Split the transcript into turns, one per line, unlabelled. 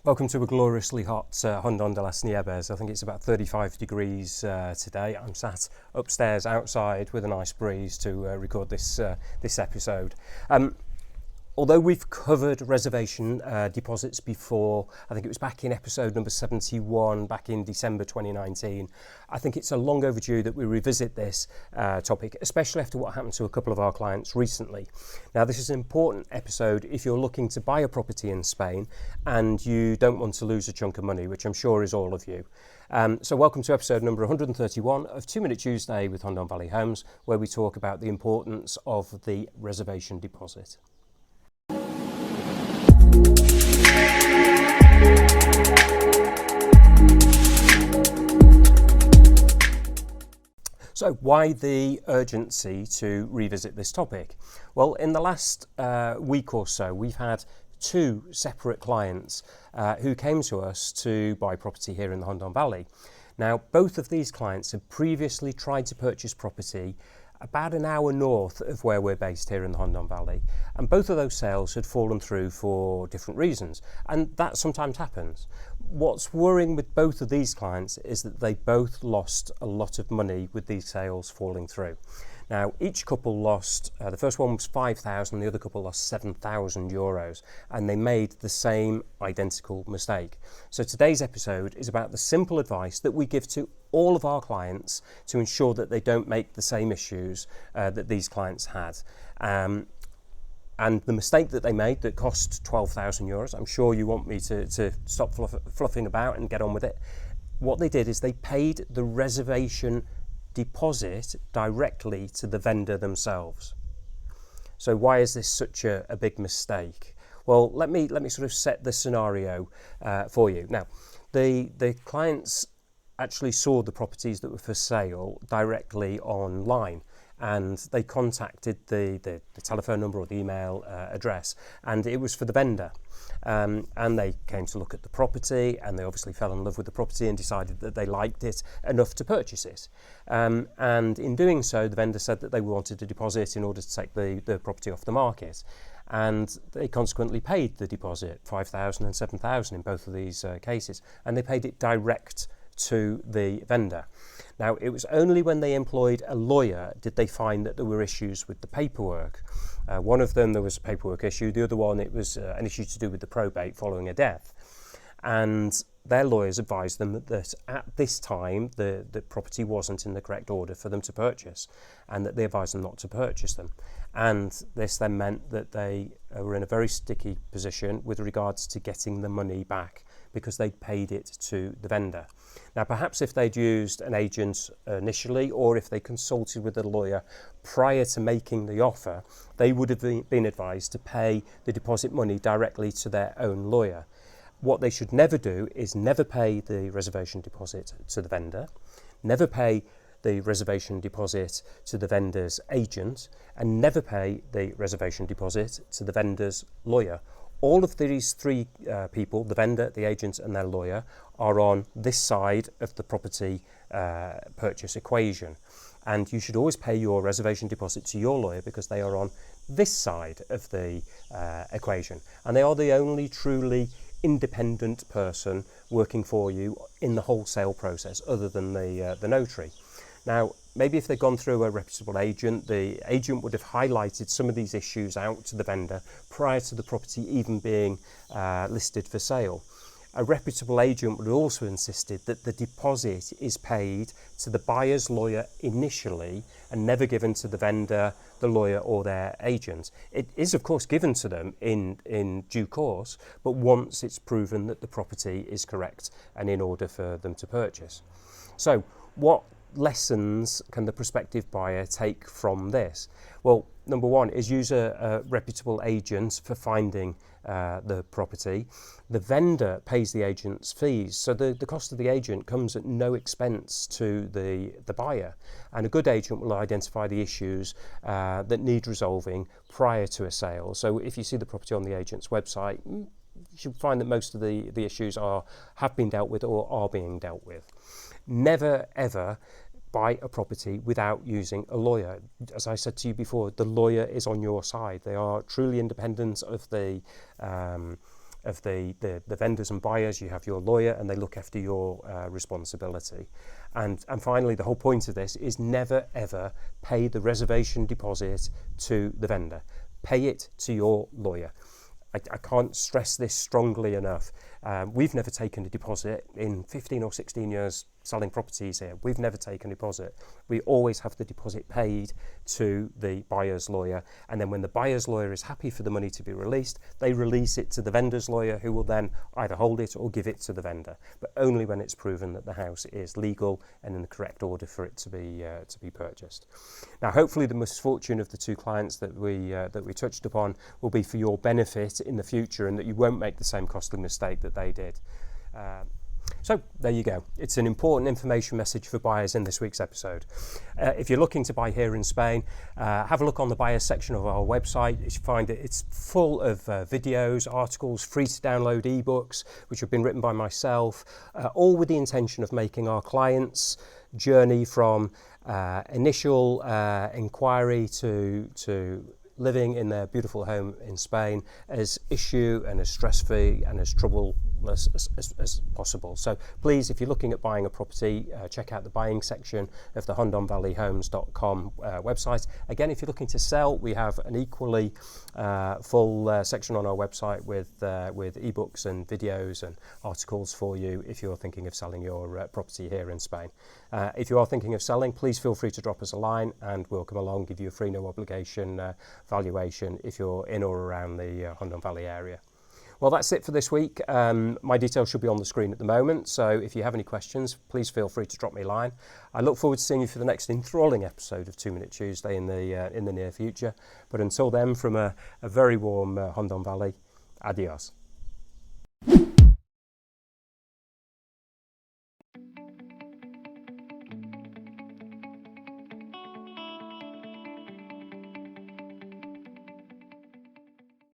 Welcome to a gloriously hot Rondon de las Nieves. I think it's about 35 degrees today. I'm sat upstairs outside with a nice breeze to record this episode. Although we've covered reservation deposits before, I think it was back in episode number 71, back in December 2019, I think it's a long overdue that we revisit this topic, especially after what happened to a couple of our clients recently. Now, this is an important episode if you're looking to buy a property in Spain and you don't want to lose a chunk of money, which I'm sure is all of you. So welcome to episode number 131 of 2 Minute Tuesday with Rondon Valley Homes, where we talk about the importance of the reservation deposit. So why the urgency to revisit this topic? Well, in the last week or so, we've had two separate clients who came to us to buy property here in the Rondon Valley. Now, both of these clients had previously tried to purchase property about an hour north of where we're based here in the Rondon Valley, and both of those sales had fallen through for different reasons, and that sometimes happens. What's worrying with both of these clients is that they both lost a lot of money with these sales falling through. Now, each couple lost, the first one was 5,000, the other couple lost 7,000 euros, and they made the same identical mistake. So today's episode is about the simple advice that we give to all of our clients to ensure that they don't make the same issues that these clients had. And the mistake that they made that cost 12,000 euros, I'm sure you want me to stop fluffing about and get on with it. What they did is they paid the reservation deposit directly to the vendor themselves. So why is this such a big mistake? Well, let me sort of set the scenario for you. Now, the clients actually saw the properties that were for sale directly online, and they contacted the telephone number or the email address, and it was for the vendor. And they came to look at the property, and they obviously fell in love with the property and decided that they liked it enough to purchase it. And in doing so, the vendor said that they wanted a deposit in order to take the property off the market. And they consequently paid the deposit, 5,000 and 7,000 in both of these cases, and they paid it direct to the vendor. Now, it was only when they employed a lawyer did they find that there were issues with the paperwork. One of them, there was a paperwork issue. The other one, it was an issue to do with the probate following a death. And their lawyers advised them that at this time, the property wasn't in the correct order for them to purchase, and that they advised them not to purchase them. And this then meant that they were in a very sticky position with regards to getting the money back, because they'd paid it to the vendor. Now, perhaps if they'd used an agent initially, or if they consulted with a lawyer prior to making the offer, they would have been advised to pay the deposit money directly to their own lawyer. What they should never do is never pay the reservation deposit to the vendor, never pay the reservation deposit to the vendor's agent, and never pay the reservation deposit to the vendor's lawyer. All of these three people, the vendor, the agent and their lawyer, are on this side of the property purchase equation. And you should always pay your reservation deposit to your lawyer because they are on this side of the equation. And they are the only truly independent person working for you in the wholesale process other than the notary. Now, maybe if they'd gone through a reputable agent, the agent would have highlighted some of these issues out to the vendor prior to the property even being listed for sale. A reputable agent would have also insisted that the deposit is paid to the buyer's lawyer initially and never given to the vendor, the lawyer or their agent. It is, of course, given to them in due course, but once it's proven that the property is correct and in order for them to purchase. So what lessons can the prospective buyer take from this? Well, number one is use a reputable agent for finding the property. The vendor pays the agent's fees, so the cost of the agent comes at no expense to the buyer, and a good agent will identify the issues that need resolving prior to a sale. So if you see the property on the agent's website, you should find that most of the issues have been dealt with or are being dealt with. Never ever buy a property without using a lawyer. As I said to you before, the lawyer is on your side. They are truly independent of the of the vendors and buyers. You have your lawyer, and they look after your responsibility. And finally, the whole point of this is never ever pay the reservation deposit to the vendor. Pay it to your lawyer. I can't stress this strongly enough. We've never taken a deposit in 15 or 16 years selling properties here. We've never taken a deposit. We always have the deposit paid to the buyer's lawyer, and then when the buyer's lawyer is happy for the money to be released, they release it to the vendor's lawyer, who will then either hold it or give it to the vendor, but only when it's proven that the house is legal and in the correct order for it to be purchased. Now, hopefully the misfortune of the two clients that we touched upon will be for your benefit in the future, and that you won't make the same costly mistake that they did. So there you go. It's an important information message for buyers in this week's episode. If you're looking to buy here in Spain, have a look on the buyers section of our website. You find it's full of videos, articles, free to download ebooks, which have been written by myself, all with the intention of making our clients' journey from initial inquiry to living in their beautiful home in Spain as issue and as stress-free and as troubleless as possible. So please, if you're looking at buying a property, check out the buying section of the HondonValleyHomes.com website. Again, if you're looking to sell, we have an equally full section on our website with ebooks and videos and articles for you if you're thinking of selling your property here in Spain. If you are thinking of selling, please feel free to drop us a line, and we'll come along, give you a free no obligation valuation if you're in or around the Hondon Valley area. Well, that's it for this week. My details should be on the screen at the moment, so if you have any questions, please feel free to drop me a line. I look forward to seeing you for the next enthralling episode of 2 Minute Tuesday in the near future. But until then, from a very warm Hondon Valley, adios.